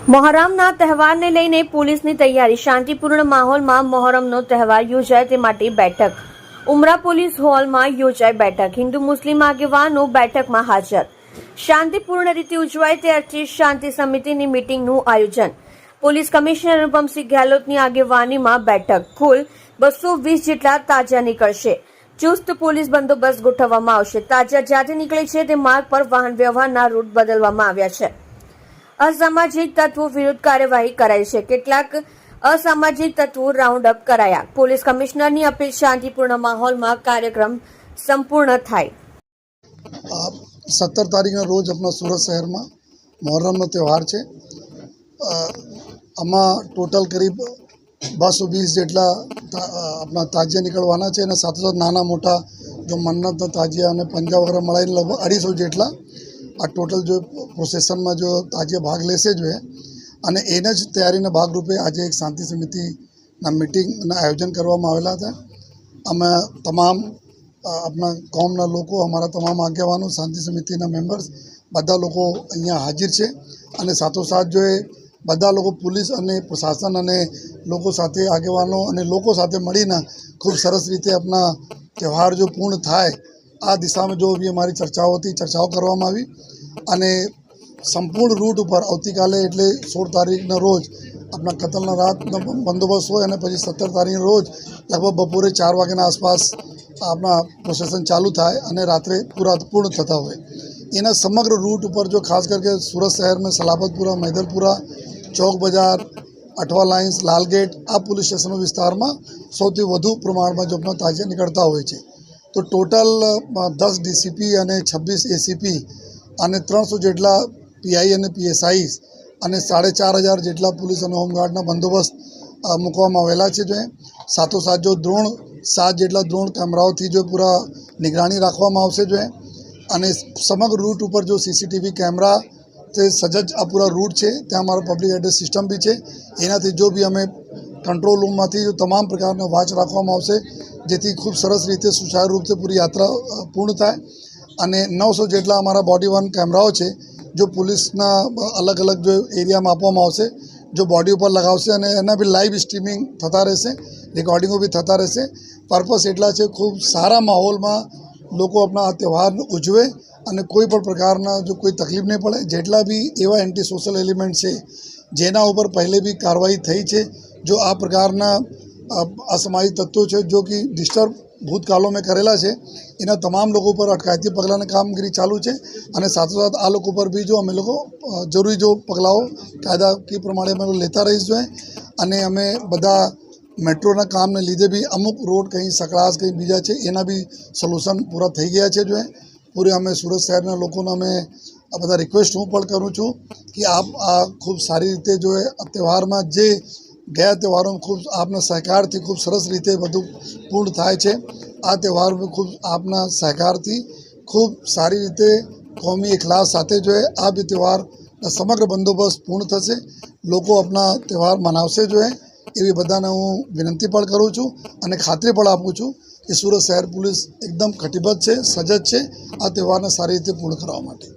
મોહરમના તહેવારને લઈને પોલીસની તૈયારી. શાંતિપૂર્ણ માહોલમાં મોહરમનો તહેવાર યોજાય તે માટે બેઠક. ઉમરા પોલીસ હોલમાં યોજાઈ બેઠક. હિન્દુ મુસ્લિમ આગેવાનો બેઠકમાં હાજર. શાંતિપૂર્ણ રીતે ઉજવાય તે અર્થે શાંતિ સમિતિની મીટિંગનું આયોજન. પોલીસ કમિશનર અનુપમસિંહ ગેહલોતની આગેવાનીમાં બેઠક. કુલ 220 જેટલા તાજિયા નીકળશે. ચુસ્ત પોલીસ બંદોબસ્ત ગોઠવવામાં આવશે. તાજિયા જ્યાંથી નીકળે છે તે માર્ગ પર વાહન વ્યવહારના રૂટ બદલવામાં આવ્યા છે. અસામાજિક તત્વો વિરુદ્ધ કાર્યવાહી કરાઈ છે. કેટલાક અસામાજિક તત્વો રાઉન્ડ અપ કરાયા. પોલીસ કમિશનરની અપીલ શાંતિપૂર્ણ માહોલમાં કાર્યક્રમ સંપૂર્ણ થાય. 17 તારીખના રોજ આપણા સુરત શહેરમાં મોહરમનો તહેવાર છે. આમાં ટોટલ કરીબ 220 જેટલા આપણા તાજિયા નીકળવાના છે અને સાથોસાથ નાના મોટા જો મન્નતના તાજિયા અને પંજા વગેરે મળીને લગભગ 250 જેટલા આ ટોટલ જો પ્રોસેસનમાં જો તાજિયા ભાગ લેશે જોઈએ અને એને જ તૈયારીના ભાગરૂપે આજે એક શાંતિ સમિતિના મિટિંગના આયોજન કરવામાં આવેલા હતા. અમે તમામ આપણા કોમના લોકો, અમારા તમામ આગેવાનો, શાંતિ સમિતિના મેમ્બર્સ બધા લોકો અહીંયા હાજર છે અને સાથોસાથ જો એ બધા લોકો પોલીસ અને પ્રશાસન અને લોકો સાથે આગેવાનો અને લોકો સાથે મળીને ખૂબ સરસ રીતે આપણા તહેવાર જો પૂર્ણ થાય આ દિશામાં જો બી અમારી ચર્ચાઓ કરવામાં આવી અને સંપૂર્ણ રૂટ ઉપર આવતીકાલે એટલે 16 તારીખના રોજ આપણા કતલના રાતનો બંદોબસ્ત હોય અને પછી 17 તારીખના રોજ લગભગ બપોરે 4 વાગ્યાના આસપાસ આપણા પ્રોસેસન ચાલુ થાય અને રાત્રે પૂર્ણ થતા હોય. એના સમગ્ર રૂટ ઉપર જો ખાસ કરીને સુરત શહેરમાં સલાબતપુરા, મૈદલપુરા, ચોક બજાર, અઠવા લાઇન્સ, લાલગેટ આ પોલીસ સ્ટેશનો વિસ્તારમાં સૌથી વધુ પ્રમાણમાં જો આપણા તાજિયા નીકળતા હોય છે. તો ટોટલ 10 ડીસીપી અને 26 એસીપી અને 300 જેટલા પીઆઈ અને પીએસઆઈ અને 4500 જેટલા પોલીસ અને હોમગાર્ડના બંદોબસ્ત મૂકવામાં આવેલા છે. જો સાથોસાથ જો 7 જેટલા ડ્રોન કેમેરાઓથી જો પૂરા નિગરાની રાખવામાં આવશે. જો અને સમગ્ર રૂટ ઉપર જો સીસીટીવી કેમેરા તે સજ્જ આ પૂરા રૂટ છે. ત્યાં અમારો પબ્લિક એડ્રેસ સિસ્ટમ બી છે. એનાથી જો બી અમે કંટ્રોલ રૂમમાંથી જો તમામ પ્રકારના વોચ રાખવામાં આવશે જેથી ખૂબ સરસ રીતે સુચારુ રૂપથી પૂરી યાત્રા પૂર્ણ થાય. અને 900 જેટલા અમારા બોડી વન કેમેરાઓ છે જો પોલીસના અલગ અલગ જો એરિયામાં આપવામાં આવશે, જો બોડી ઉપર લગાવશે અને એના બી લાઈવ સ્ટ્રીમિંગ થતા રહેશે, રેકોર્ડિંગો બી થતા રહેશે. પર્પસ એટલા છે ખૂબ સારા માહોલમાં લોકો આપણા આ તહેવારને ઉજવે અને કોઈ પણ પ્રકારના જો કોઈ તકલીફ નહીં પડે. જેટલા બી એવા એન્ટી સોશિયલ એલિમેન્ટ છે જેના ઉપર પહેલે બી કાર્યવાહી થઈ છે, જો આ પ્રકારના અસામાજિક તત્વો છે જો કે ડિસ્ટર્બ ભૂતકાળો મેં કરેલા છે એના તમામ લોકો પર અટકાયતી પગલાંની કામગીરી ચાલુ છે અને સાથોસાથ આ લોકો પર બી જો અમે લોકો જરૂરી જો પગલાઓ કાયદાકીય પ્રમાણે અમે લેતા રહીશું. અને અમે બધા મેટ્રોના કામને લીધે બી અમુક રોડ કંઈ સકળાશ કંઈ બીજા છે એના બી સોલ્યુશન પૂરા થઈ ગયા છે. જો પૂરે અમે સુરત શહેરના લોકોને અમે આ બધા રિક્વેસ્ટ હું પણ કરું છું કે આપ આ ખૂબ સારી રીતે જો આ તહેવારમાં જે ગયા તહેવારોમાં ખૂબ આપના સહકારથી ખૂબ સરસ રીતે બધું પૂર્ણ થાય છે. આ તહેવારમાં ખૂબ આપના સહકારથી ખૂબ સારી રીતે કોમી એકલાસ સાથે જો આ બી તહેવારના સમગ્ર બંદોબસ્ત પૂર્ણ થશે. લોકો આપણા તહેવાર મનાવશે જો એવી બધાને હું વિનંતી પણ કરું છું અને ખાતરી પણ આપું છું કે સુરત શહેર પોલીસ એકદમ કટિબદ્ધ છે, સજ્જ છે આ તહેવારને સારી રીતે પૂર્ણ કરવા માટે.